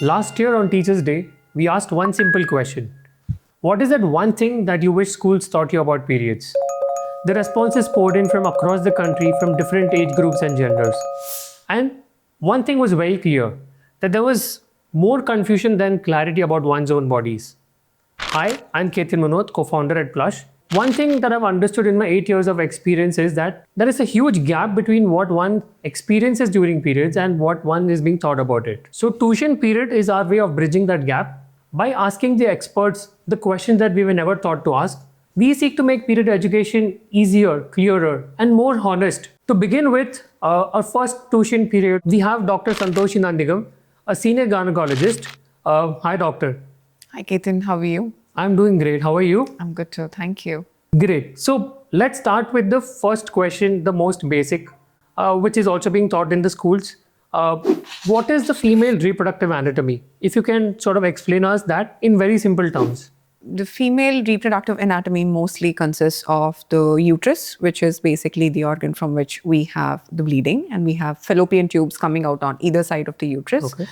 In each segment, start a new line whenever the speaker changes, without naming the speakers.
Last year on Teachers' Day, we asked one simple question. What is that one thing that you wish schools taught you about periods? The responses poured in from across the country from different age groups and genders. And one thing was very clear, that there was more confusion than clarity about one's own bodies. Hi, I'm Ketan Munoth, co-founder at Plush. One thing that I've understood in my 8 years of experience is that there is a huge gap between what one experiences during periods and what one is being taught about it. So tuition period is our way of bridging that gap by asking the experts the questions that we were never taught to ask. We seek to make period education easier, clearer, and more honest. To begin with, our first tuition period, we have Dr. Santoshi Nandanigam, a senior gynecologist. Hi, doctor.
Hi, Ketan. How are you?
I'm doing great. How are you?
I'm good too. Thank you.
Great. So let's start with the first question, the most basic, which is also being taught in the schools. What is the female reproductive anatomy? If you can sort of explain us that in very simple terms.
The female reproductive anatomy mostly consists of the uterus, which is basically the organ from which we have the bleeding, and we have fallopian tubes coming out on either side of the uterus.
Okay.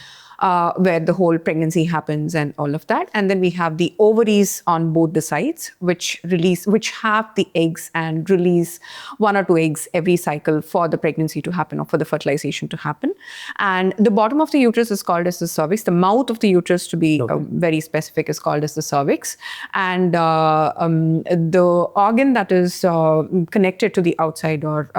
Where the whole pregnancy happens and all of that. And then we have the ovaries on both the sides, which have the eggs and release 1 or 2 eggs every cycle for the pregnancy to happen or for the fertilization to happen. And the bottom of the uterus is called as the cervix. The mouth of the uterus, to be very specific, is called as the cervix. And the organ that is connected to the outside or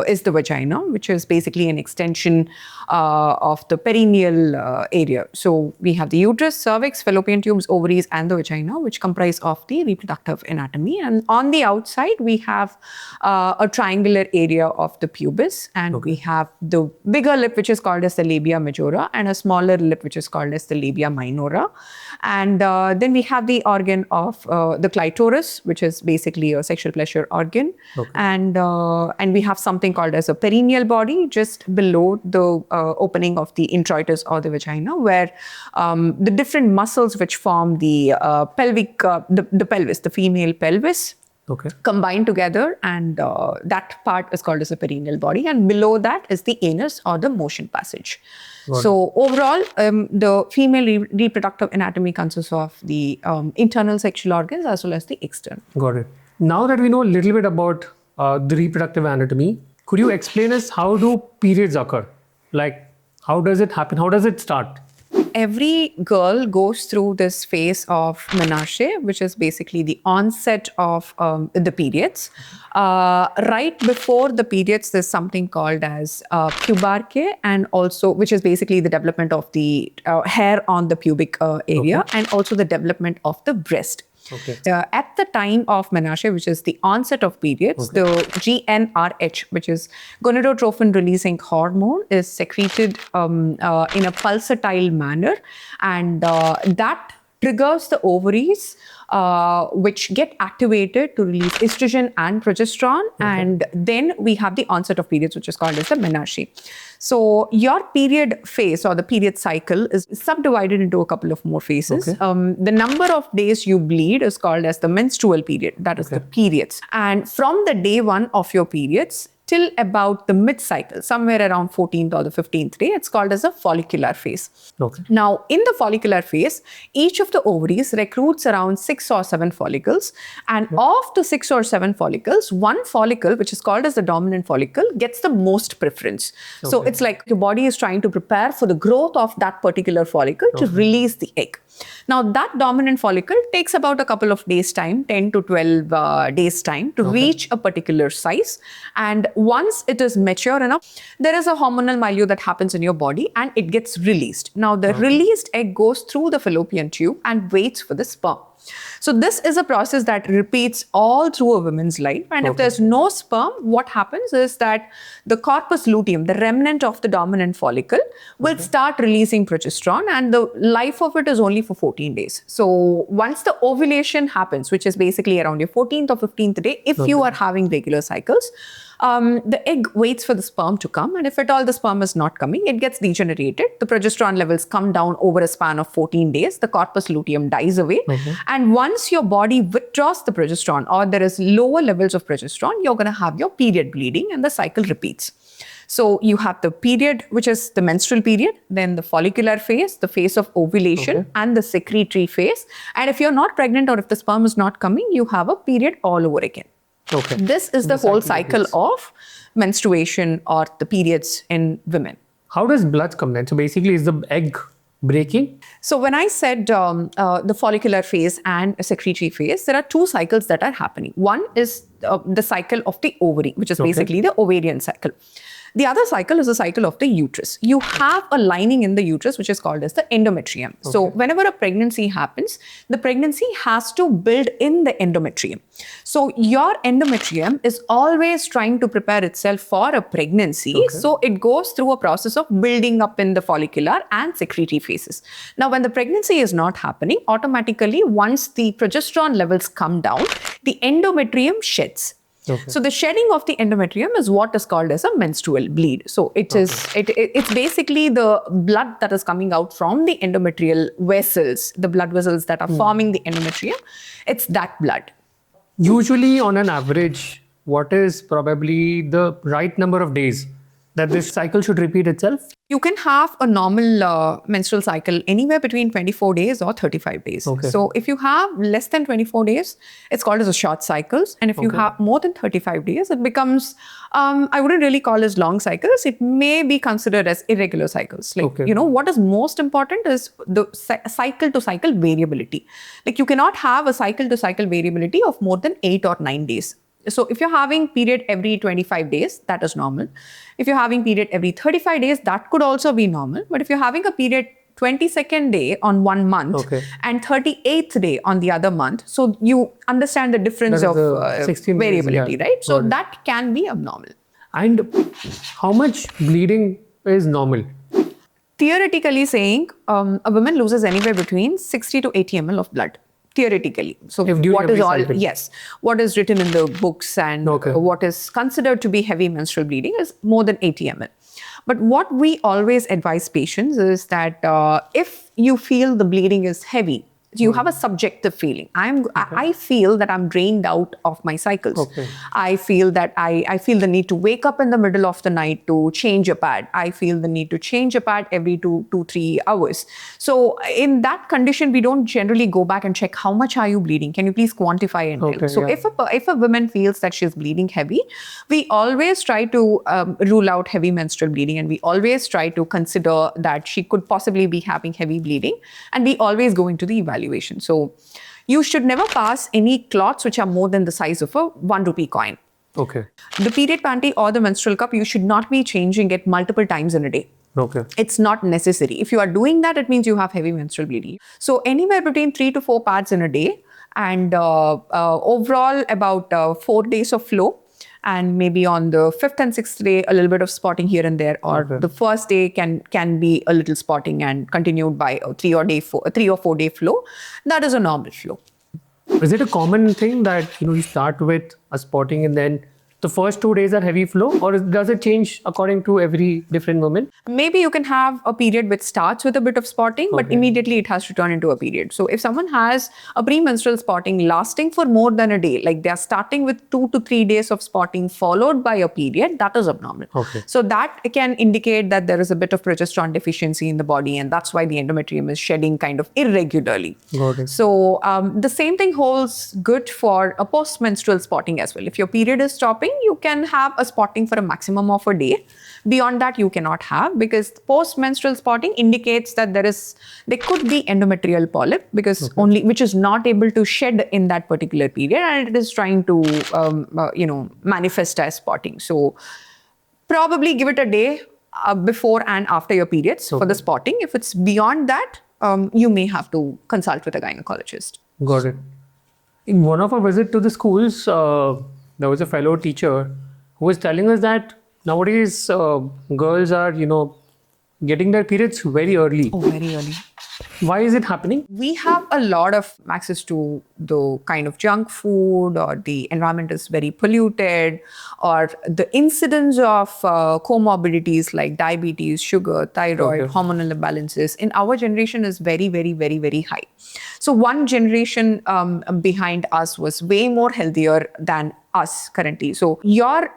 is the vagina, which is basically an extension of the perineal area. So we have the uterus, cervix, fallopian tubes, ovaries, and the vagina, which comprise of the reproductive anatomy. And on the outside, we have a triangular area of the pubis, and we have the bigger lip, which is called as the labia majora, and a smaller lip, which is called as the labia minora. And then we have the organ of the clitoris, which is basically a sexual pleasure organ. And we have something called as a perineal body just below the opening of the introitus or the vagina, where the different muscles which form the pelvic, the pelvis, the female pelvis, combine together, and that part is called as a perineal body. And below that is the anus or the motion passage. So overall, the female reproductive anatomy consists of the internal sexual organs as well as the external.
Got it. Now that we know a little bit about the reproductive anatomy, could you explain us how do periods occur? Like, how does it happen? How does it start?
Every girl goes through this phase of menarche, which is basically the onset of the periods. Right before the periods, there's something called as pubarche, and also, which is basically the development of the hair on the pubic area, and also the development of the breast. At the time of menarche, which is the onset of periods, the GnRH, which is gonadotrophin releasing hormone, is secreted in a pulsatile manner, and that triggers the ovaries, which get activated to release estrogen and progesterone, and then we have the onset of periods, which is called as the menarche. So your period phase or the period cycle is subdivided into a couple of more phases. The number of days you bleed is called as the menstrual period, that is the periods. And from the day 1 of your periods till about the mid-cycle, somewhere around 14th or the 15th day, it's called as a follicular phase. Now, in the follicular phase, each of the ovaries recruits around 6 or 7 follicles. And of the 6 or 7 follicles, one follicle, which is called as the dominant follicle, gets the most preference. So it's like your body is trying to prepare for the growth of that particular follicle to release the egg. Now, that dominant follicle takes about a couple of days' time, 10 to 12 days' time to reach a particular size. And once it is mature enough, there is a hormonal milieu that happens in your body and it gets released. Now, the released egg goes through the fallopian tube and waits for the sperm. So this is a process that repeats all through a woman's life. And if there's no sperm, what happens is that the corpus luteum, the remnant of the dominant follicle, will start releasing progesterone, and the life of it is only for 14 days. So once the ovulation happens, which is basically around your 14th or 15th day, if you are having regular cycles, the egg waits for the sperm to come, and if at all the sperm is not coming, it gets degenerated. The progesterone levels come down over a span of 14 days. The corpus luteum dies away. And once your body withdraws the progesterone, or there is lower levels of progesterone, you're going to have your period bleeding and the cycle repeats. So you have the period, which is the menstrual period, then the follicular phase, the phase of ovulation, and the secretory phase. And if you're not pregnant or if the sperm is not coming, you have a period all over again.
Okay.
This is the whole cycle of menstruation or the periods in women.
How does blood come then? So basically, is the egg breaking?
So when I said the follicular phase and secretory phase, there are two cycles that are happening. One is the cycle of the ovary, which is basically the ovarian cycle. The other cycle is the cycle of the uterus. You have a lining in the uterus, which is called as the endometrium. So whenever a pregnancy happens, the pregnancy has to build in the endometrium. So your endometrium is always trying to prepare itself for a pregnancy. So it goes through a process of building up in the follicular and secretory phases. Now, when the pregnancy is not happening, automatically, once the progesterone levels come down, the endometrium sheds. So the shedding of the endometrium is what is called as a menstrual bleed. So it's basically the blood that is coming out from the endometrial vessels, the blood vessels that are forming the endometrium. It's that blood.
Usually, on an average, what is probably the right number of days that this cycle should repeat itself?
You can have a normal menstrual cycle anywhere between 24 days or 35 days. So if you have less than 24 days, it's called as a short cycles. And if you have more than 35 days, it becomes, I wouldn't really call as long cycles. It may be considered as irregular cycles. Like, what is most important is the cycle to cycle variability. Like you cannot have a cycle to cycle variability of more than 8 or 9 days. So if you're having period every 25 days, that is normal. If you're having period every 35 days, that could also be normal. But if you're having a period 22nd day on 1 month and 38th day on the other month, so you understand the difference of variability, right? So that can be abnormal.
And how much bleeding is normal?
Theoretically saying, a woman loses anywhere between 60 to 80 ml of blood. Theoretically. So what is all, what is written in the books and what is considered to be heavy menstrual bleeding is more than 80 ml. But what we always advise patients is that if you feel the bleeding is heavy, you have a subjective feeling. I feel that I'm drained out of my cycles. I feel that I feel the need to wake up in the middle of the night to change a pad. I feel the need to change a pad every 2-3 hours. So in that condition, we don't generally go back and check how much are you bleeding. Can you please quantify and tell? So if a woman feels that she's bleeding heavy, we always try to rule out heavy menstrual bleeding, and we always try to consider that she could possibly be having heavy bleeding, and we always go into the evaluation. So you should never pass any clots which are more than the size of a 1 rupee coin. The period panty or the menstrual cup, you should not be changing it multiple times in a day. It's not necessary. If you are doing that, it means you have heavy menstrual bleeding. So anywhere between 3 to 4 pads in a day, and overall about 4 days of flow. And maybe on the 5th and 6th day, a little bit of spotting here and there, or the first day can be a little spotting and continued by a 3 or 4 day flow. That is a normal flow.
Is it a common thing that you start with a spotting and then the first 2 days are heavy flow, or does it change according to every different woman?
Maybe you can have a period which starts with a bit of spotting, but immediately it has to turn into a period. So if someone has a premenstrual spotting lasting for more than a day, like they're starting with 2 to 3 days of spotting followed by a period, that is abnormal. So that can indicate that there is a bit of progesterone deficiency in the body, and that's why the endometrium is shedding kind of irregularly. So the same thing holds good for a post-menstrual spotting as well. If your period is stopping, you can have a spotting for a maximum of a day. Beyond that, you cannot have, because post-menstrual spotting indicates that there could be endometrial polyp, because which is not able to shed in that particular period, and it is trying to manifest as spotting. So probably give it a day before and after your periods for the spotting. If it's beyond that, you may have to consult with a gynecologist.
Got it. In one of our visits to the schools, there was a fellow teacher who was telling us that nowadays girls are, getting their periods very early.
Oh, very early.
Why is it happening?
We have a lot of access to the kind of junk food, or the environment is very polluted, or the incidence of comorbidities like diabetes, sugar, thyroid, hormonal imbalances in our generation is very, very, very, very high. So one generation behind us was way more healthier than us currently. So your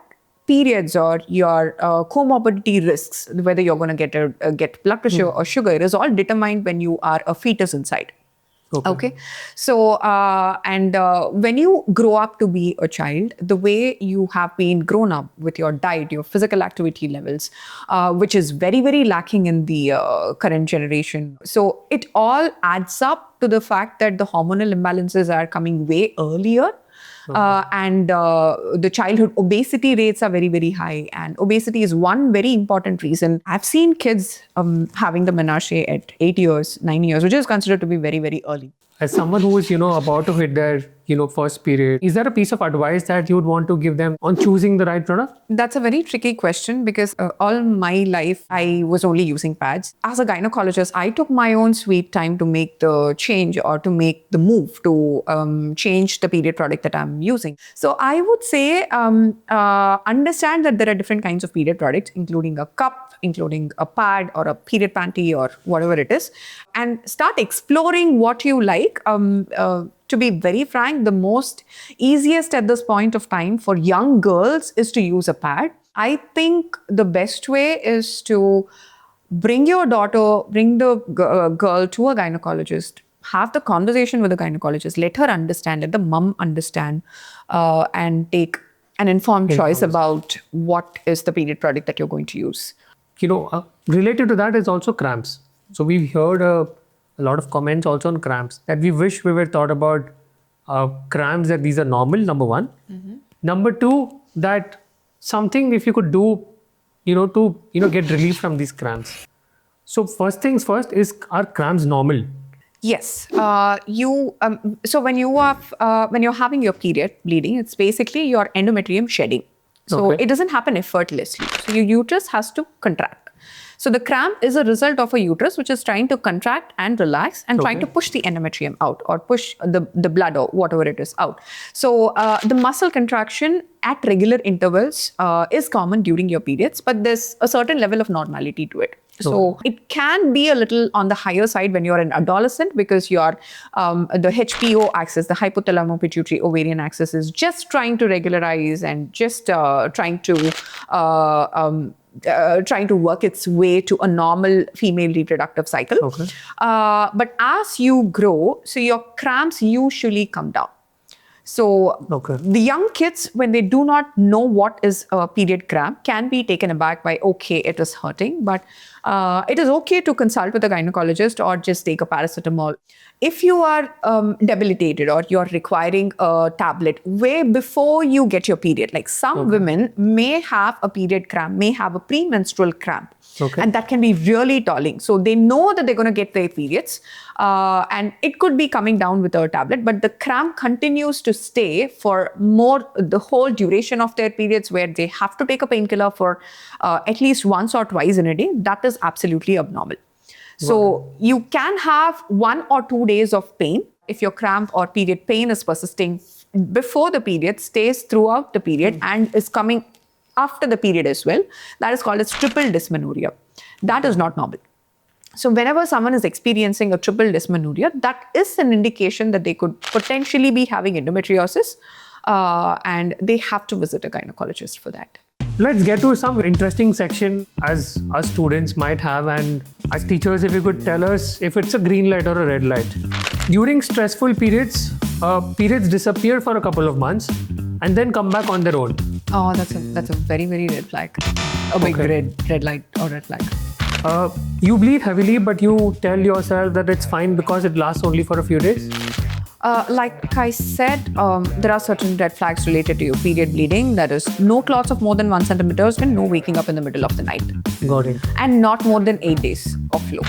periods or your comorbidity risks, whether you're going to get blood pressure or sugar, is all determined when you are a fetus inside. Okay. So, when you grow up to be a child, the way you have been grown up with your diet, your physical activity levels, which is very, very lacking in the current generation. So, it all adds up to the fact that the hormonal imbalances are coming way earlier. The childhood obesity rates are very, very high. And obesity is one very important reason. I've seen kids having the menarche at 8 years, 9 years, which is considered to be very, very early.
As someone who is, about to hit their, first period, is there a piece of advice that you would want to give them on choosing the right product?
That's a very tricky question because all my life, I was only using pads. As a gynecologist, I took my own sweet time to make the change or to make the move to change the period product that I'm using. So I would say understand that there are different kinds of period products, including a cup, including a pad or a period panty or whatever it is, and start exploring what you like. To be very frank, the most easiest at this point of time for young girls is to use a pad. I think the best way is to bring your daughter, bring the girl to a gynecologist, have the conversation with the gynecologist, let her understand, let the mum understand, and take an informed choice about what is the period product that you're going to use.
Related to that is also cramps. So we've heard a lot of comments also on cramps that we wish we were thought about cramps, that these are normal, number one. Number two, that something if you could do, to get relief from these cramps. So first things first, are cramps normal?
Yes. So when you're having your period bleeding, it's basically your endometrium shedding. So it doesn't happen effortlessly. So your uterus has to contract. So the cramp is a result of a uterus which is trying to contract and relax and trying to push the endometrium out or push the blood or whatever it is out. So the muscle contraction at regular intervals is common during your periods, but there's a certain level of normality to it. So it can be a little on the higher side when you're an adolescent because your the HPO axis, the hypothalamo-pituitary ovarian axis, is just trying to regularize and just trying to work its way to a normal female reproductive cycle. But as you grow, so your cramps usually come down. So the young kids, when they do not know what is a period cramp, can be taken aback by, okay, it is hurting, but it is okay to consult with a gynecologist or just take a paracetamol. If you are debilitated or you're requiring a tablet way before you get your period, like some women may have a period cramp, may have a premenstrual cramp. And that can be really tolling. So they know that they're going to get their periods and it could be coming down with a tablet, but the cramp continues to stay for the whole duration of their periods where they have to take a painkiller for at least once or twice in a day. That is absolutely abnormal. So you can have 1 or 2 days of pain if your cramp or period pain is persisting before the period, stays throughout the period and is coming after the period as well. That is called as triple dysmenorrhea. That is not normal. So whenever someone is experiencing a triple dysmenorrhea, that is an indication that they could potentially be having endometriosis and they have to visit a gynecologist for that.
Let's get to some interesting section as us students might have, and as teachers, if you could tell us if it's a green light or a red light. During stressful periods, periods disappear for a couple of months and then come back on their own.
Oh, that's a very, very red flag. A big red light or red flag.
You bleed heavily, but you tell yourself that it's fine because it lasts only for a few days?
Like I said, there are certain red flags related to your period bleeding. That is, no clots of more than 1 centimeter and no waking up in the middle of the night.
Got it.
And not more than 8 days of flow.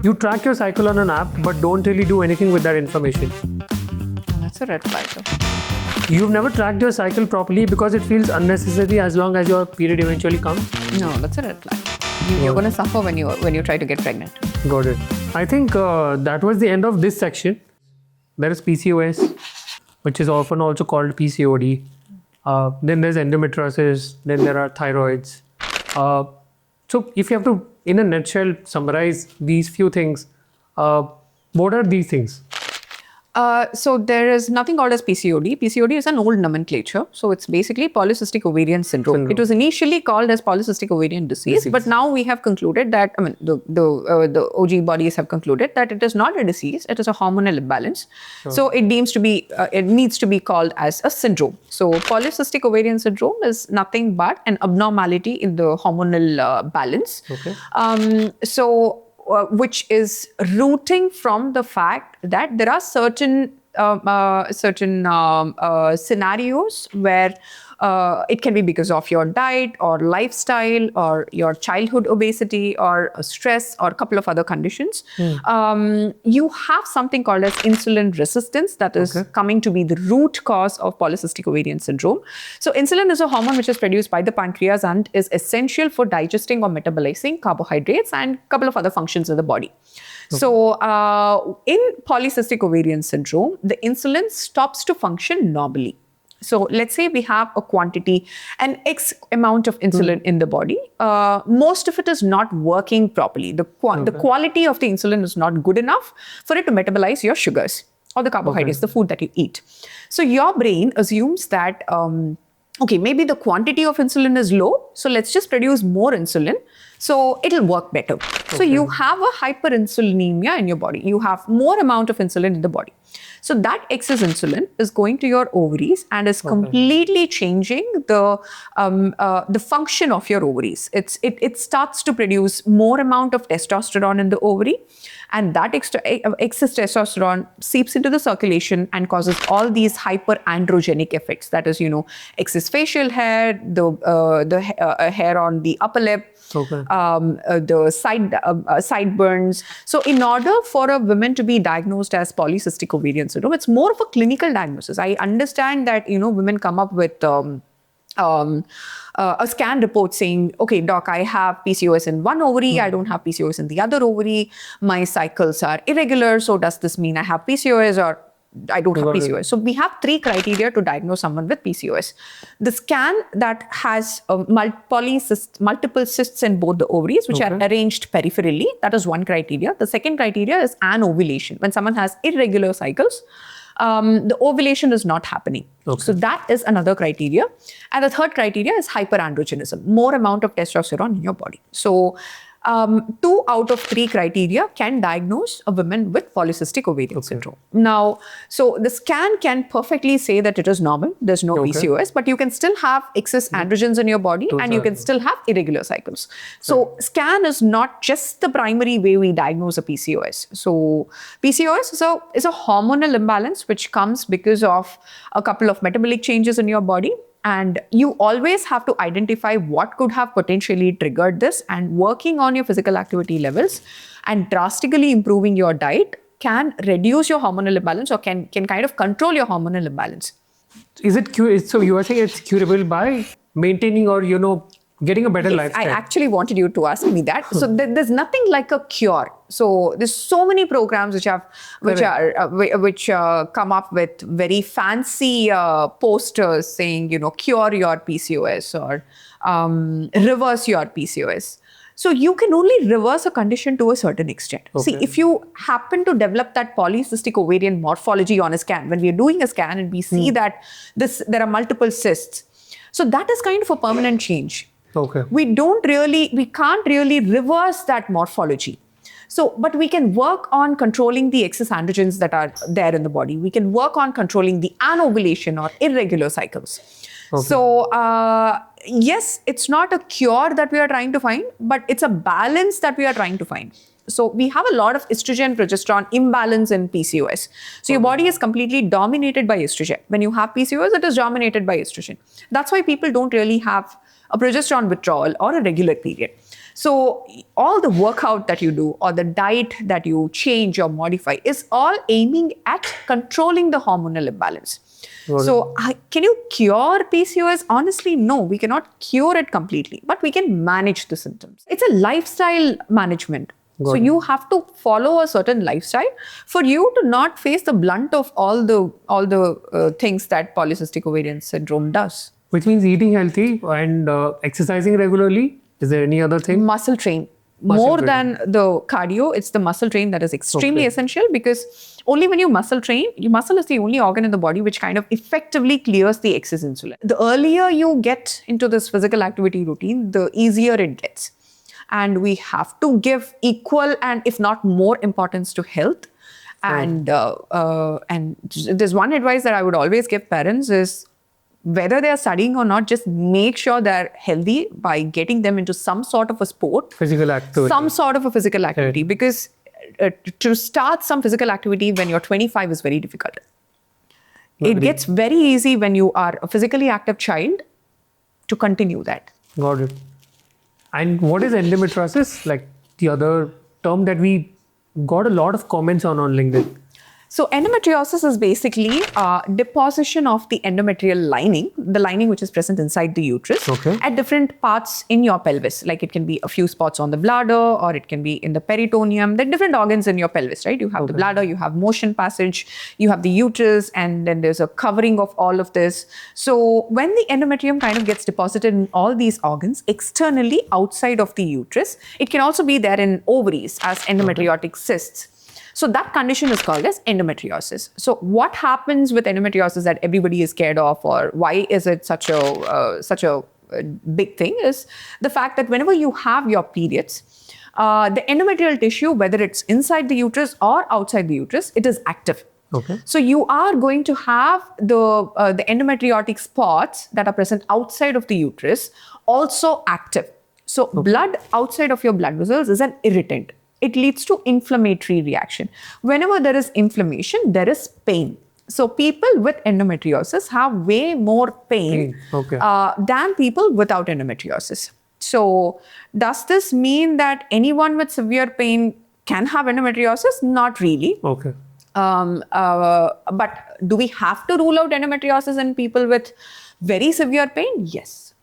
You track your cycle on an app, but don't really do anything with that information.
That's a red flag though.
You've never tracked your cycle properly because it feels unnecessary as long as your period eventually comes?
No, that's a red flag. You're going to suffer when you try to get pregnant.
Got it. I think that was the end of this section. There is PCOS, which is often also called PCOD. Then there's endometriosis. Then there are thyroids. So if you have to, in a nutshell, summarize these few things, what are these things?
So there is nothing called as PCOD. PCOD is an old nomenclature. So it's basically polycystic ovarian syndrome. It was initially called as polycystic ovarian disease, but now we have concluded that, I mean, the OG bodies have concluded that it is not a disease. It is a hormonal imbalance. So it needs to be called as a syndrome. So polycystic ovarian syndrome is nothing but an abnormality in the hormonal balance. Which is rooting from the fact that there are certain scenarios where it can be because of your diet or lifestyle or your childhood obesity or stress or a couple of other conditions. You have something called as insulin resistance that is coming to be the root cause of polycystic ovarian syndrome. So insulin is a hormone which is produced by the pancreas and is essential for digesting or metabolizing carbohydrates and a couple of other functions in the body. So in polycystic ovarian syndrome, the insulin stops to function normally. So let's say we have a quantity, an X amount of insulin in the body. Most of it is not working properly. The quality of the insulin is not good enough for it to metabolize your sugars or the carbohydrates, the food that you eat. So your brain assumes that, okay, maybe the quantity of insulin is low, so let's just produce more insulin. So it'll work better. So you have a hyperinsulinemia in your body. You have more amount of insulin in the body. So that excess insulin is going to your ovaries and is completely changing the function of your ovaries. It starts to produce more amount of testosterone in the ovary, and that excess testosterone seeps into the circulation and causes all these hyperandrogenic effects. That is, excess facial hair, the hair on the upper lip, the sideburns. So in order for a woman to be diagnosed as polycystic ovarian syndrome, it's more of a clinical diagnosis. I understand that, women come up with a scan report saying, okay, doc, I have PCOS in one ovary, I don't have PCOS in the other ovary, my cycles are irregular, so does this mean I have PCOS or I don't have PCOS? So we have 3 criteria to diagnose someone with PCOS. The scan that has multiple cysts in both the ovaries, which are arranged peripherally, that is one criteria. The second criteria is anovulation. When someone has irregular cycles, the ovulation is not happening. So that is another criteria. And the third criteria is hyperandrogenism, more amount of testosterone in your body. So 2 out of 3 criteria can diagnose a woman with polycystic ovarian syndrome. Now, so the scan can perfectly say that it is normal, there's no PCOS, but you can still have excess androgens in your body and you can still have irregular cycles. So scan is not just the primary way we diagnose a PCOS. So PCOS is a hormonal imbalance which comes because of a couple of metabolic changes in your body. And you always have to identify what could have potentially triggered this, and working on your physical activity levels and drastically improving your diet can reduce your hormonal imbalance or can kind of control your hormonal imbalance.
Is it so you are saying it's curable by maintaining or, getting a better lifestyle?
I actually wanted you to ask me that. So there's nothing like a cure. So there's so many programs which come up with very fancy posters saying, cure your PCOS or reverse your PCOS. So you can only reverse a condition to a certain extent. See, if you happen to develop that polycystic ovarian morphology on a scan, when we are doing a scan and we see that there are multiple cysts, so that is kind of a permanent change. We can't really reverse that morphology. So, but we can work on controlling the excess androgens that are there in the body. We can work on controlling the anovulation or irregular cycles. So, yes, it's not a cure that we are trying to find, but it's a balance that we are trying to find. So we have a lot of estrogen progesterone imbalance in PCOS. So your body is completely dominated by estrogen. When you have PCOS, it is dominated by estrogen. That's why people don't really have a progesterone withdrawal or a regular period. So all the workout that you do or the diet that you change or modify is all aiming at controlling the hormonal imbalance. So can you cure PCOS? Honestly, no, we cannot cure it completely, but we can manage the symptoms. It's a lifestyle management. So you have to follow a certain lifestyle for you to not face the blunt of all the things that polycystic ovarian syndrome does.
Which means eating healthy and exercising regularly. Is there any other thing?
Muscle train. more
building.
than the cardio, it's the muscle train that is extremely essential, because only when you muscle train, your muscle is the only organ in the body which kind of effectively clears the excess insulin. The earlier you get into this physical activity routine, the easier it gets. And we have to give equal and if not more importance to health. And there's one advice that I would always give parents is, whether they are studying or not, just make sure they're healthy by getting them into some sort of a sport.
Physical activity.
Some sort of a physical activity.
Right.
Because to start some physical activity when you're 25 is very difficult. It gets very easy when you are a physically active child to continue that.
Got it. And what is endometriosis? Like the other term that we got a lot of comments on LinkedIn.
So endometriosis is basically deposition of the endometrial lining, the lining which is present inside the uterus, at different parts in your pelvis. Like it can be a few spots on the bladder, or it can be in the peritoneum. There are different organs in your pelvis, right? You have the bladder, you have motion passage, you have the uterus, and then there's a covering of all of this. So when the endometrium kind of gets deposited in all these organs externally outside of the uterus, it can also be there in ovaries as endometriotic cysts. So that condition is called as endometriosis. So what happens with endometriosis that everybody is scared of, or why is it such a big thing, is the fact that whenever you have your periods, the endometrial tissue, whether it's inside the uterus or outside the uterus, it is active. So you are going to have the endometriotic spots that are present outside of the uterus also active. So blood outside of your blood vessels is an irritant. It leads to inflammatory reaction. Whenever there is inflammation, there is pain. So people with endometriosis have way more pain than people without endometriosis. So does this mean that anyone with severe pain can have endometriosis? Not really. But do we have to rule out endometriosis in people with very severe pain? Yes.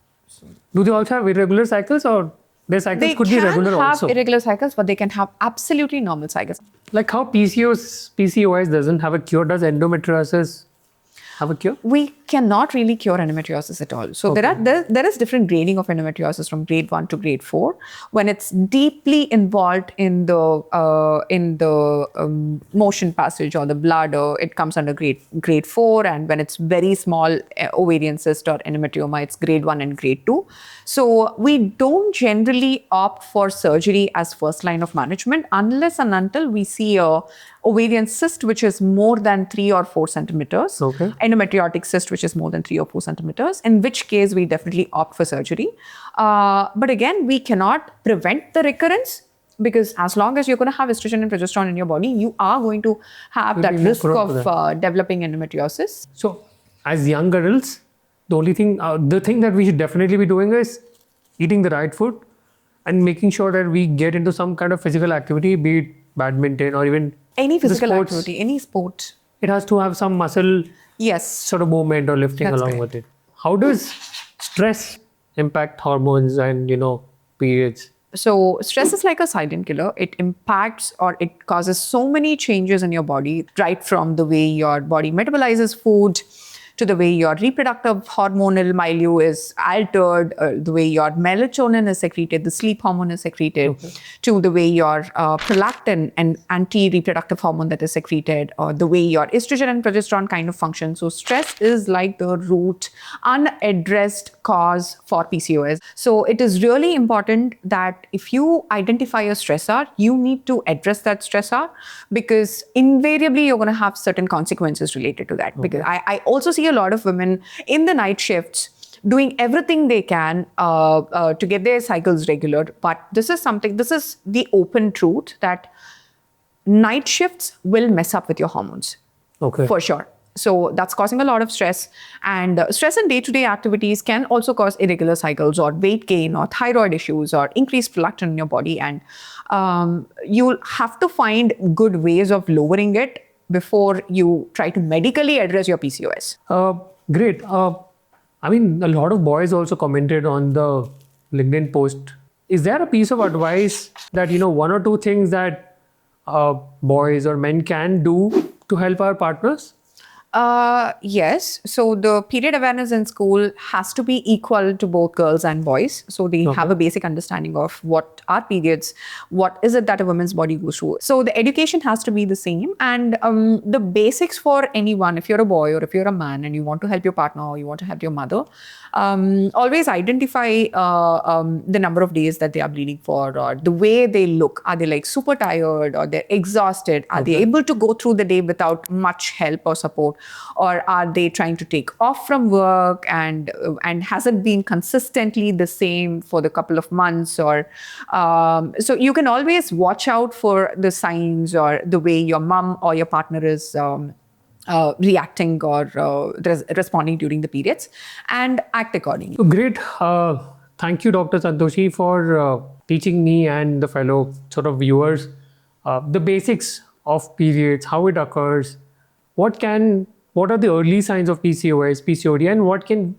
Do they also have irregular cycles, or their cycles could be regular also?
They can have irregular cycles, but they can have absolutely normal cycles.
Like how PCOS doesn't have a cure, does endometriosis have a cure?
We cannot really cure endometriosis at all. So there is different grading of endometriosis from grade 1 to grade 4. When it's deeply involved in the motion passage or the bladder, it comes under grade 4. And when it's very small ovarian cyst or endometrioma, it's grade 1 and grade 2. So we don't generally opt for surgery as first line of management unless and until we see a ovarian cyst which is more than 3 or 4 centimeters, endometriotic cyst which is more than 3 or 4 centimeters, in which case we definitely opt for surgery. But again, we cannot prevent the recurrence, because as long as you're going to have estrogen and progesterone in your body, you are going to have that risk of developing endometriosis.
So as young adults, the thing that we should definitely be doing is eating the right food and making sure that we get into some kind of physical activity, be it badminton or even
any physical activity, any sport.
It has to have some muscle sort of movement or lifting along with it. How does stress impact hormones and, periods?
So stress is like a silent killer. It impacts, or it causes so many changes in your body, right from the way your body metabolizes food, to the way your reproductive hormonal milieu is altered, the way your melatonin is secreted, the sleep hormone is secreted, to the way your prolactin and anti-reproductive hormone that is secreted, or the way your estrogen and progesterone kind of function. So stress is like the root unaddressed cause for PCOS. So it is really important that if you identify a stressor, you need to address that stressor, because invariably you're going to have certain consequences related to that. Because I also see a lot of women in the night shifts doing everything they can to get their cycles regular. But this is the open truth, that night shifts will mess up with your hormones. For sure. So that's causing a lot of stress. And stress in day-to-day activities can also cause irregular cycles or weight gain or thyroid issues or increased prolactin in your body. And you'll have to find good ways of lowering it before you try to medically address your PCOS.
Great. I mean, a lot of boys also commented on the LinkedIn post. Is there a piece of advice that, one or two things that boys or men can do to help our partners?
Yes. So the period awareness in school has to be equal to both girls and boys. So they have a basic understanding of what are periods, what is it that a woman's body goes through. So the education has to be the same. And the basics for anyone, if you're a boy or if you're a man and you want to help your partner or you want to help your mother, always identify the number of days that they are bleeding for, or the way they look. Are they like super tired, or they're exhausted? Are they able to go through the day without much help or support? Or are they trying to take off from work and hasn't been consistently the same for the couple of months? Or so you can always watch out for the signs or the way your mom or your partner is reacting or responding during the periods, and act accordingly.
So great. Thank you, Dr. Santoshi, for teaching me and the fellow sort of viewers the basics of periods, how it occurs, what are the early signs of PCOS, PCOD, and what can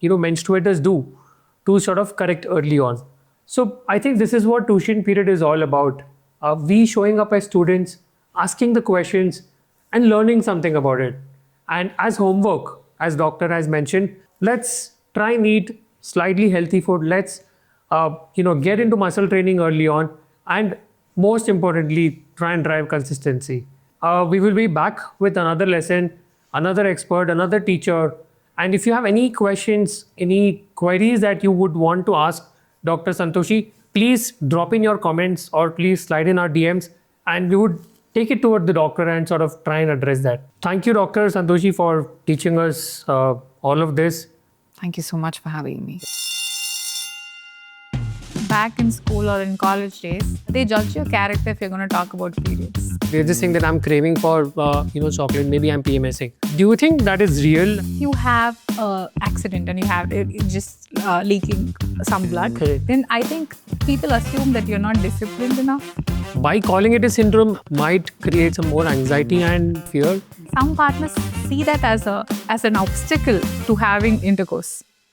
menstruators do to sort of correct early on. So I think this is what tuition period is all about. We showing up as students, asking the questions, and learning something about it. And as homework, as doctor has mentioned, let's try and eat slightly healthy food. Let's get into muscle training early on, and most importantly, try and drive consistency. We will be back with another lesson, another expert, another teacher. And if you have any questions, any queries that you would want to ask Dr. Santoshi, please drop in your comments or please slide in our DMs, and we would take it toward the doctor and sort of try and address that. Thank you, Dr. Santoshi, for teaching us all of this.
Thank you so much for having me.
Back in school or in college days, they judge your character if you're going to talk about periods.
There's this thing that I'm craving for, chocolate. Maybe I'm PMSing. Do you think that is real?
You have an accident and you have it just leaking some blood.
Correct.
Then I think people assume that you're not disciplined enough.
By calling it a syndrome might create some more anxiety and fear.
Some partners see that as an obstacle to having intercourse.